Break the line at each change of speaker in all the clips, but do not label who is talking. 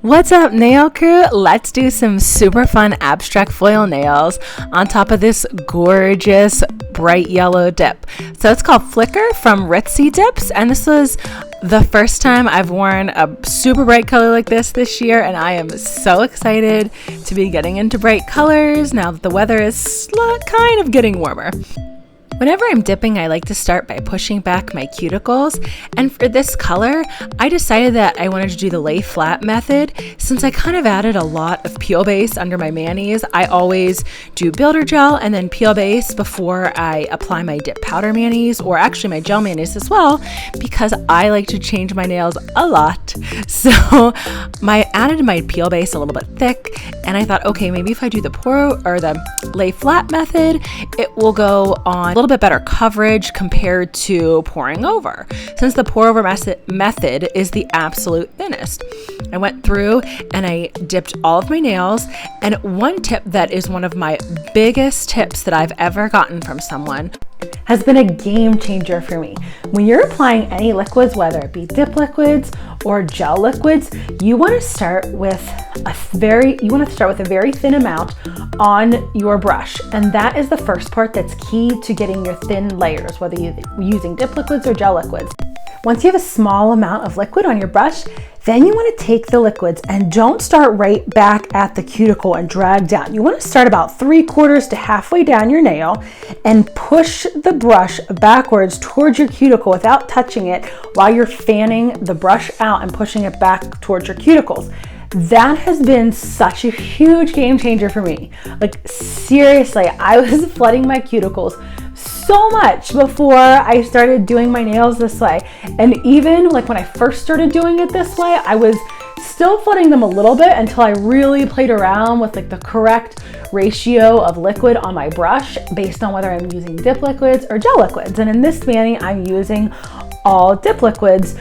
What's up, nail crew? Let's do some super fun abstract foil nails on top of this gorgeous bright yellow dip. So it's called Flicker from Ritzy Dips, and this was the first time I've worn a super bright color like this year, and I am so excited to be getting into bright colors now that the weather is kind of getting warmer. Whenever I'm dipping, I like to start by pushing back my cuticles, and for this color, I decided that I wanted to do the lay flat method. Since I kind of added a lot of peel base under my manis, I always do builder gel and then peel base before I apply my dip powder manis, or actually my gel manis as well, because I like to change my nails a lot. So I added my peel base a little bit thick, and I thought, okay, maybe if I do the pour or the lay flat method, it will go on a little bit better coverage compared to pouring over, since the pour over method is the absolute thinnest. I went through and I dipped all of my nails, and one tip that is one of my biggest tips that I've ever gotten from someone has been a game changer for me. When you're applying any liquids, whether it be dip liquids or gel liquids, you want to start with a very thin amount on your brush, and that is the first part that's key to getting your thin layers, whether you're using dip liquids or gel liquids. Once you have a small amount of liquid on your brush, then you want to take the liquids and don't start right back at the cuticle and drag down. You want to start about 3/4 to halfway down your nail and push the brush backwards towards your cuticle without touching it while you're fanning the brush out and pushing it back towards your cuticles. That has been such a huge game changer for me. Like seriously, I was flooding my cuticles so much before I started doing my nails this way. And even like when I first started doing it this way, I was still flooding them a little bit until I really played around with like the correct ratio of liquid on my brush based on whether I'm using dip liquids or gel liquids. And in this mani, I'm using all dip liquids.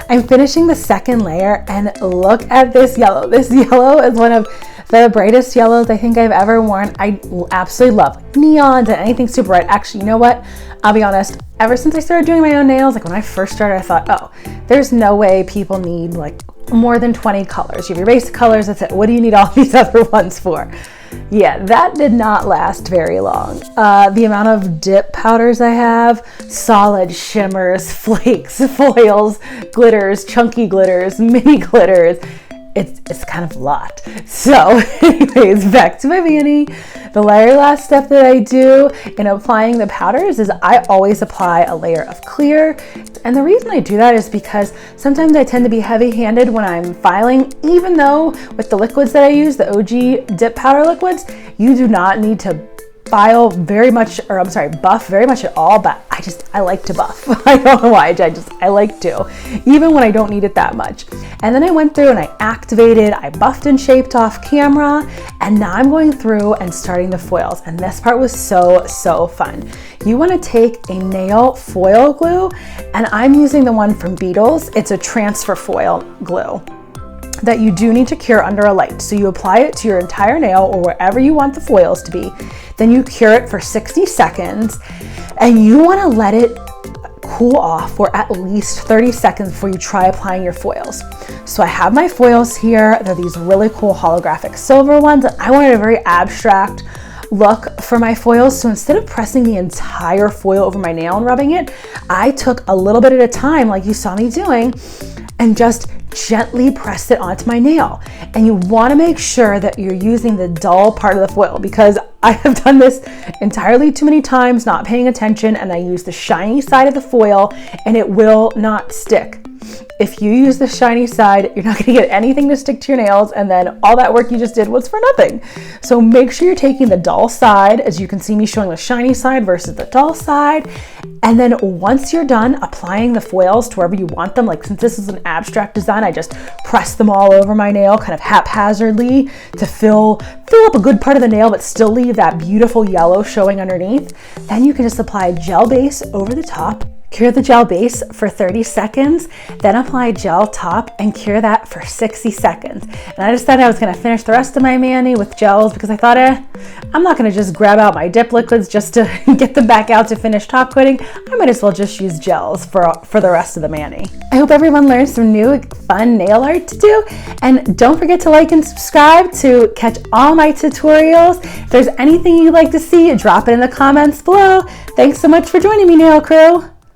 I'm finishing the second layer, and look at this yellow. This yellow is one of the brightest yellows I think I've ever worn. I absolutely love neons and anything super bright. Actually, you know what? I'll be honest, ever since I started doing my own nails, like when I first started, I thought, oh, there's no way people need like more than 20 colors. You have your basic colors, that's it. What do you need all these other ones for? Yeah, that did not last very long. The amount of dip powders I have, solid, shimmers, flakes, foils, glitters, chunky glitters, mini glitters, it's kind of a lot. So anyways, back to my mani. The last step that I do in applying the powders is I always apply a layer of clear. And the reason I do that is because sometimes I tend to be heavy-handed when I'm filing, even though with the liquids that I use, the OG dip powder liquids, you do not need to buff very much at all, but I like to buff. I don't know why, I like to, even when I don't need it that much. And then I went through and I activated, I buffed and shaped off camera, and now I'm going through and starting the foils. And this part was so fun. You want to take a nail foil glue, and I'm using the one from Beetles. It's a transfer foil glue that you do need to cure under a light. So you apply it to your entire nail or wherever you want the foils to be. Then you cure it for 60 seconds, and you want to let it cool off for at least 30 seconds before you try applying your foils. So I have my foils here. They're these really cool holographic silver ones. I wanted a very abstract look for my foils, so instead of pressing the entire foil over my nail and rubbing it, I took a little bit at a time, like you saw me doing, and just gently pressed it onto my nail. And you want to make sure that you're using the dull part of the foil, because I have done this entirely too many times, not paying attention, and I use the shiny side of the foil and it will not stick. If you use the shiny side, you're not going to get anything to stick to your nails, and then all that work you just did was for nothing. So make sure you're taking the dull side, as you can see me showing the shiny side versus the dull side. And then once you're done applying the foils to wherever you want them, like since this is an abstract design, I just press them all over my nail kind of haphazardly to fill up a good part of the nail, but still leave that beautiful yellow showing underneath. Then you can just apply gel base over the top. Cure the gel base for 30 seconds, then apply gel top and cure that for 60 seconds. And I decided I was gonna finish the rest of my mani with gels because I thought, I'm not gonna just grab out my dip liquids just to get them back out to finish top coating. I might as well just use gels for the rest of the mani. I hope everyone learned some new fun nail art to do. And don't forget to like and subscribe to catch all my tutorials. If there's anything you'd like to see, drop it in the comments below. Thanks so much for joining me, Nail Crew.